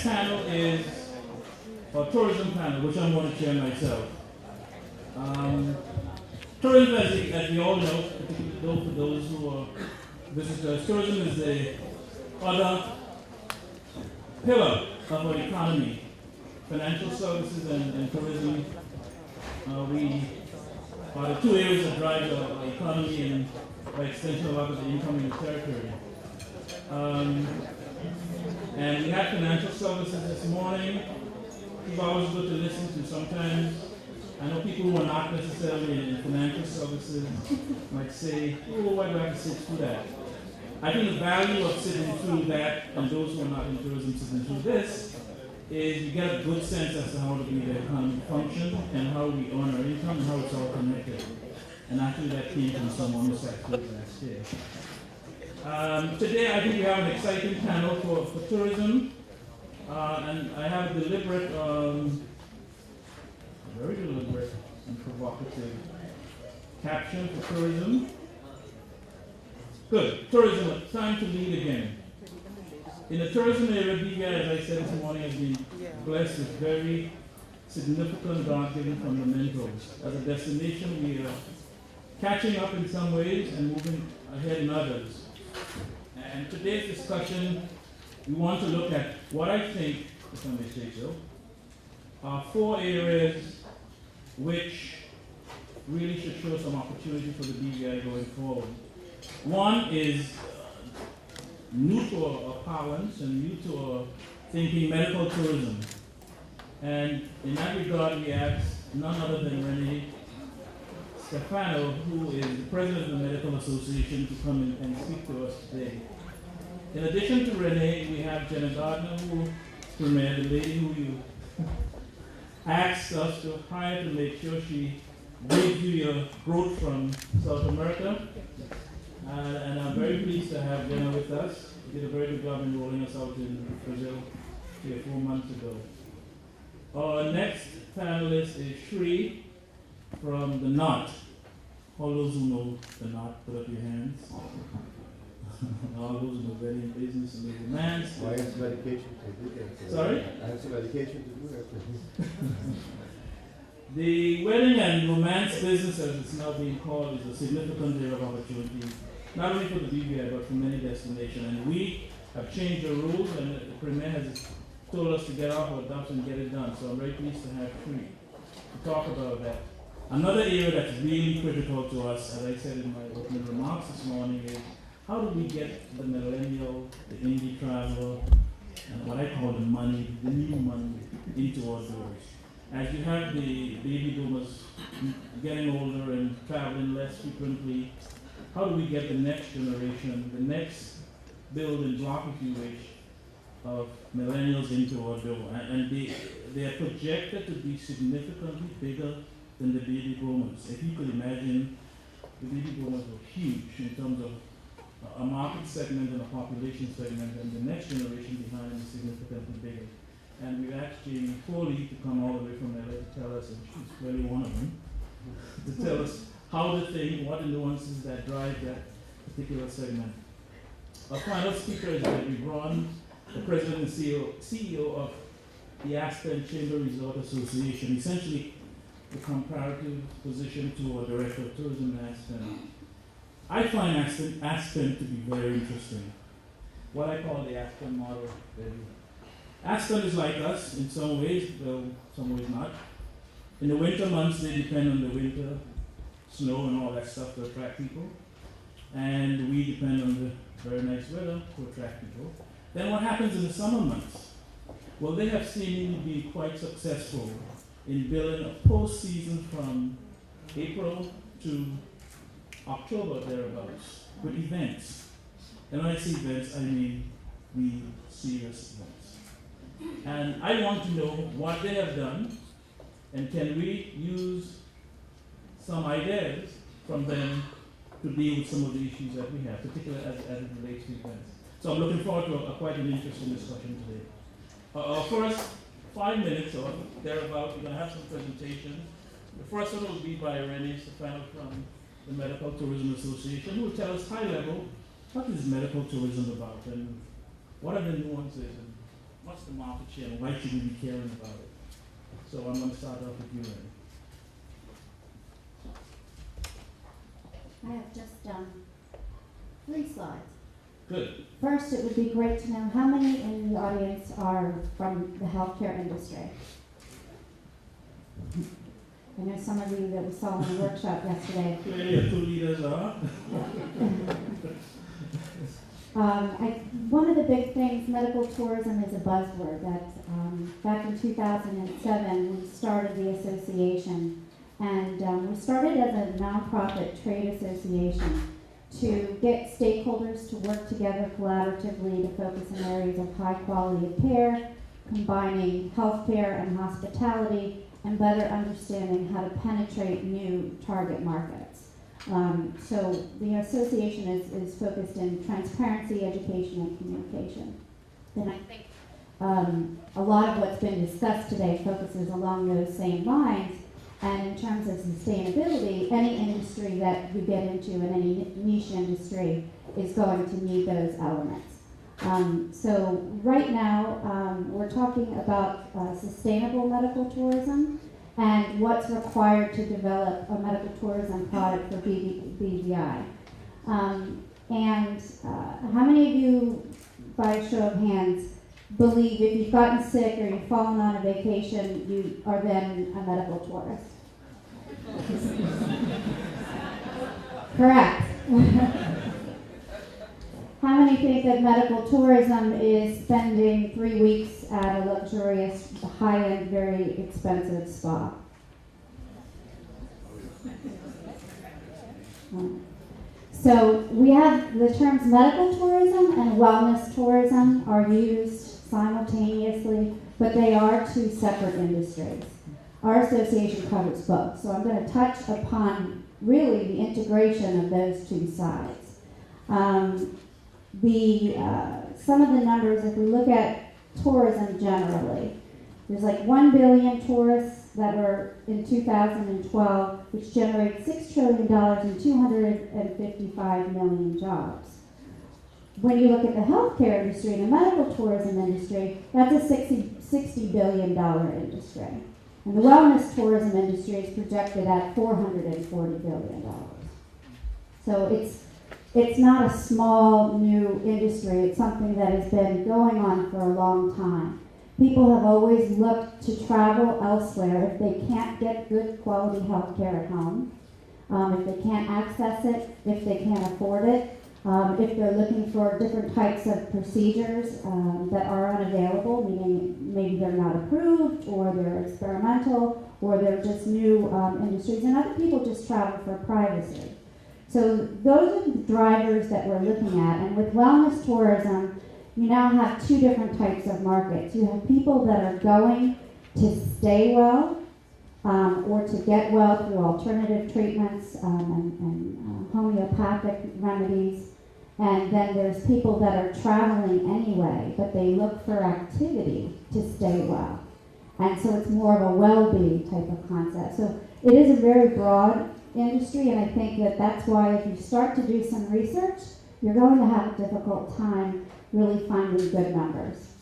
panel is a tourism panel, which I'm going to chair myself. Tourism, as we all know, particularly for those who are visitors, tourism is the other pillar of our economy. Financial services and tourism, we are the two areas that drive our economy and by extension a lot of the income in the territory. And we had financial services this morning. It's always good to listen to. Sometimes I know people who are not necessarily in financial services might say, oh, why do I have to sit through that? I think the value of sitting through that, and those who are not in tourism sitting through this, is you get a good sense as to how the economy functions and how we earn our income and how it's all connected. And actually that came from someone who sat through it last year. Today I think we have an exciting panel for tourism. And I have a deliberate, very deliberate and provocative caption for tourism. Good. Tourism, time to lead again. In the tourism area, BVI, as I said this morning, has been blessed with very significant God-given fundamentals. As a destination, we are catching up in some ways and moving ahead in others. And today's discussion, we want to look at what I think, if I may say so, are four areas which really should show some opportunity for the BVI going forward. One is new to our parlance and new to our thinking, medical tourism. And in that regard, we asked none other than Renée Stephano, who is the president of the Medical Association, to come in and speak to us today. In addition to Renée, we have Jenna Gardner, who, Renée, the lady who you asked us to hire to make sure she gives you your growth from South America. And I'm very pleased to have Jenna with us. She did a very good job in rolling us out in Brazil 3 or 4 months ago. Our next panelist is Shri from the Knot. All those who know the Knot, put up your hands. All those who know wedding business and romance. Well, I have some education to do that. Sorry? I have some education to do that. The wedding and romance business, as it's now being called, is a significant area of opportunity, not only for the BVI, but for many destinations. And we have changed the rules, and the Premier has told us to get off our ducks and get it done. So I'm very pleased to have Shri to talk about that. Another area that's really critical to us, as I said in my opening remarks this morning, is how do we get the millennial, the indie traveler, and what I call the money, the new money, into our doors? As you have the baby boomers getting older and traveling less frequently, how do we get the next generation, the next building block, if you wish, of millennials into our door? And they are projected to be significantly bigger than the baby boomers. If you could imagine, the baby boomers were huge in terms of a market segment and a population segment, and the next generation behind is significantly bigger. And we've asked Jamie Foley to come all the way from LA to tell us, and she's clearly one of them, to tell us how to think, what the nuances that drive that particular segment. Our final speaker is Debbie Braun, the president and CEO of the Aspen Chamber Resort Association, essentially the comparative position to our director of tourism in Aspen. I find Aspen to be very interesting. What I call the Aspen model. Aspen is like us in some ways, though some ways not. In the winter months, they depend on the winter snow and all that stuff to attract people. And we depend on the very nice weather to attract people. Then what happens in the summer months? Well, they have seemingly been quite successful in building a postseason from April to October, thereabouts, with events. And when I say events, I mean really serious events. And I want to know what they have done, and can we use some ideas from them to deal with some of the issues that we have, particularly as it relates to events. So I'm looking forward to quite an interesting discussion today. Our first 5 minutes or thereabout, we're going to have some presentations. The first one will be by Renée Stephano from the Medical Tourism Association, who will tell us high level what is medical tourism about and what are the nuances and what's the market share and why should we be caring about it? So I'm going to start off with you, Renee. I have just 3 slides. Good. First, it would be great to know how many in the audience are from the healthcare industry. I know some of you that we saw in the workshop yesterday. Clearly, your 2 leaders are. One of the big things, medical tourism is a buzzword. That back in 2007, we started the association, and we started as a nonprofit trade association to get stakeholders to work together collaboratively to focus in areas of high quality of care, combining healthcare and hospitality, and better understanding how to penetrate new target markets. So the association is focused in transparency, education, and communication. And I think a lot of what's been discussed today focuses along those same lines. And in terms of sustainability, any industry that you get into in any niche industry is going to need those elements. So right now, we're talking about sustainable medical tourism and what's required to develop a medical tourism product for BVI. And how many of you, by a show of hands, believe if you've gotten sick or you've fallen on a vacation, you are then a medical tourist? Correct. How many think that medical tourism is spending 3 weeks at a luxurious, high-end, very expensive spa? So we have the terms medical tourism and wellness tourism are used simultaneously, but they are 2 separate industries. Our association covers both, so I'm going to touch upon really the integration of those 2 sides. Some of the numbers, if we look at tourism generally, there's like 1 billion tourists that were in 2012, which generated $6 trillion and 255 million jobs. When you look at the healthcare industry and the medical tourism industry, that's a $60 billion industry. And the wellness tourism industry is projected at $440 billion. So it's not a small new industry. It's something that has been going on for a long time. People have always looked to travel elsewhere if they can't get good quality health care at home, if they can't access it, if they can't afford it, if they're looking for different types of procedures that are unavailable, meaning maybe they're not approved or they're experimental or they're just new industries, and other people just travel for privacy. So those are the drivers that we're looking at, and with wellness tourism, you now have 2 different types of markets. You have people that are going to stay well or to get well through alternative treatments and homeopathic remedies. And then there's people that are traveling anyway, but they look for activity to stay well. And so it's more of a well-being type of concept. So it is a very broad industry, and I think that that's why if you start to do some research, you're going to have a difficult time really finding good numbers.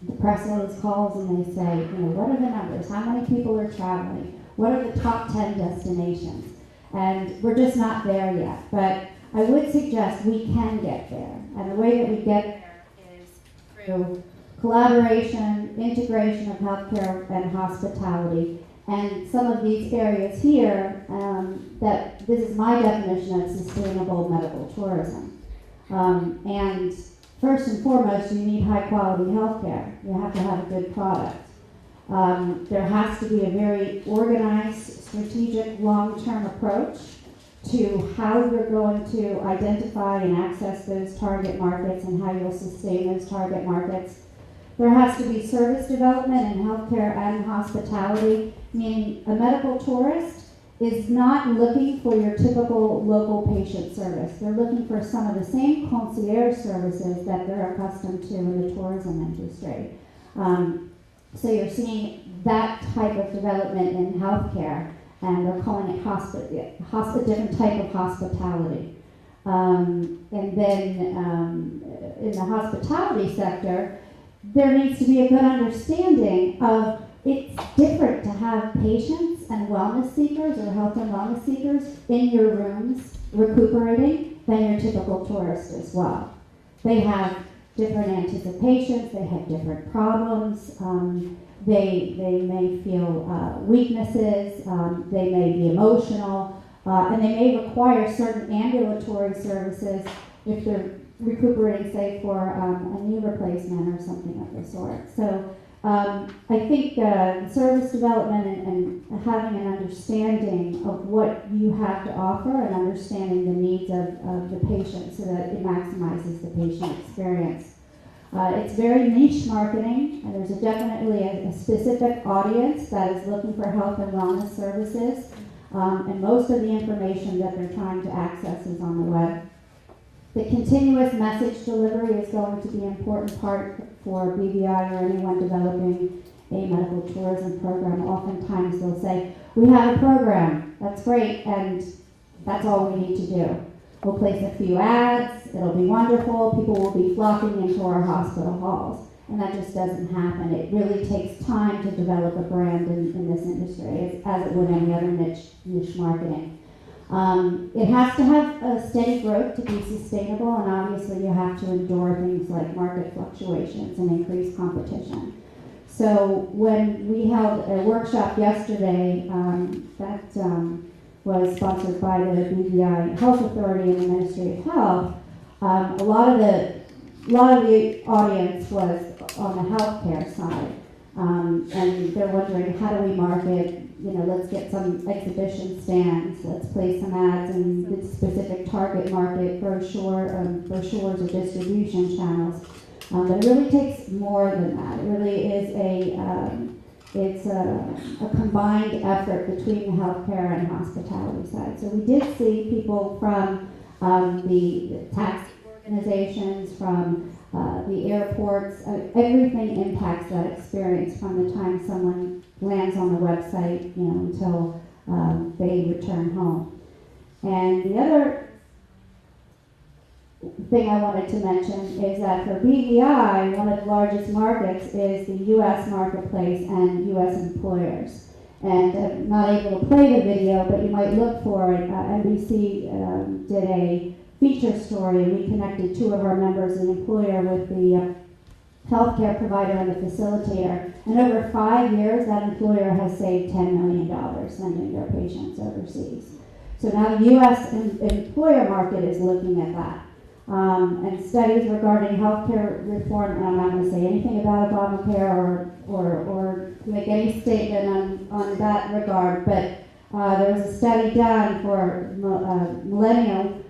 The press always calls and they say, what are the numbers? How many people are traveling? What are the top 10 destinations? And we're just not there yet. But I would suggest we can get there. And the way that we get there is through collaboration, integration of healthcare and hospitality. And some of these areas here, that this is my definition of sustainable medical tourism. And first and foremost, you need high quality health care. You have to have a good product. There has to be a very organized, strategic, long-term approach to how you're going to identify and access those target markets and how you'll sustain those target markets. There has to be service development in healthcare and hospitality, meaning a medical tourist is not looking for your typical local patient service. They're looking for some of the same concierge services that they're accustomed to in the tourism industry. So you're seeing that type of development in healthcare, and they're calling it a different type of hospitality. And then in the hospitality sector, there needs to be a good understanding of it's different to have patients and wellness seekers or health and wellness seekers in your rooms recuperating than your typical tourist as well. They have different anticipations, they have different problems, they may feel weaknesses, they may be emotional, and they may require certain ambulatory services if they're recuperating, say, for a knee replacement or something of the sort. So I think service development and having an understanding of what you have to offer and understanding the needs of the patient so that it maximizes the patient experience. It's very niche marketing, and there's definitely a specific audience that is looking for health and wellness services, and most of the information that they're trying to access is on the web. The continuous message delivery is going to be an important part for BVI or anyone developing a medical tourism program. Oftentimes they'll say, we have a program, that's great, and that's all we need to do. We'll place a few ads, it'll be wonderful, people will be flocking into our hospital halls. And that just doesn't happen. It really takes time to develop a brand in this industry, as it would any other niche marketing. It has to have a steady growth to be sustainable, and obviously you have to endure things like market fluctuations and increased competition. So when we held a workshop yesterday that was sponsored by the BVI Health Authority and the Ministry of Health, a lot of the audience was on the healthcare side, and they're wondering, how do we market? Let's get some exhibition stands, let's place some ads in the specific target market, brochures or distribution channels. But it really takes more than that. It really is it's a combined effort between the healthcare and hospitality side. So we did see people from the taxi organizations, from the airports, everything impacts that experience from the time someone lands on the website, until they return home. And the other thing I wanted to mention is that for BVI, one of the largest markets is the U.S. marketplace and U.S. employers. And I'm not able to play the video, but you might look for it. NBC did a feature story. We connected two of our members, an employer with the healthcare provider and the facilitator. And over 5 years, that employer has saved $10 million sending their patients overseas. So now the U.S. employer market is looking at that. And studies regarding healthcare reform, and I'm not going to say anything about Obamacare or make any statement on that regard, but there was a study done for millennial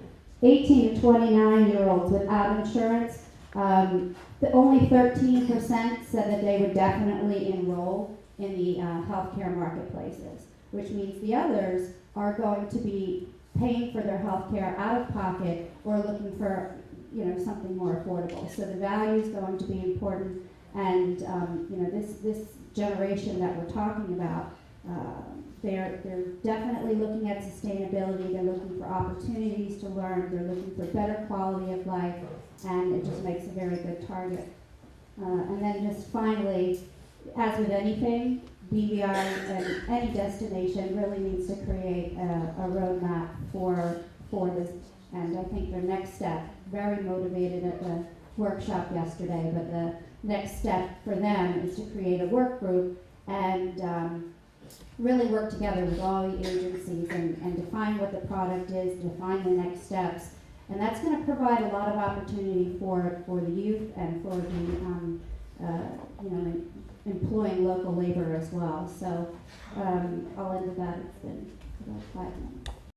18 to 29-year-olds without insurance. Only 13% said that they would definitely enroll in the healthcare marketplaces, which means the others are going to be paying for their healthcare out of pocket or looking for something more affordable. So the value is going to be important, and this generation that we're talking about, they're definitely looking at sustainability. They're looking for opportunities to learn. They're looking for better quality of life, and it just makes a very good target. And then just finally, as with anything, BVI and any destination really needs to create a roadmap for this. And I think their next step, very motivated at the workshop yesterday, but the next step for them is to create a work group and really work together with all the agencies and define what the product is, define the next steps. And that's going to provide a lot of opportunity for the youth and for the employing local labor as well. So I'll end with that. It's been about 5 minutes.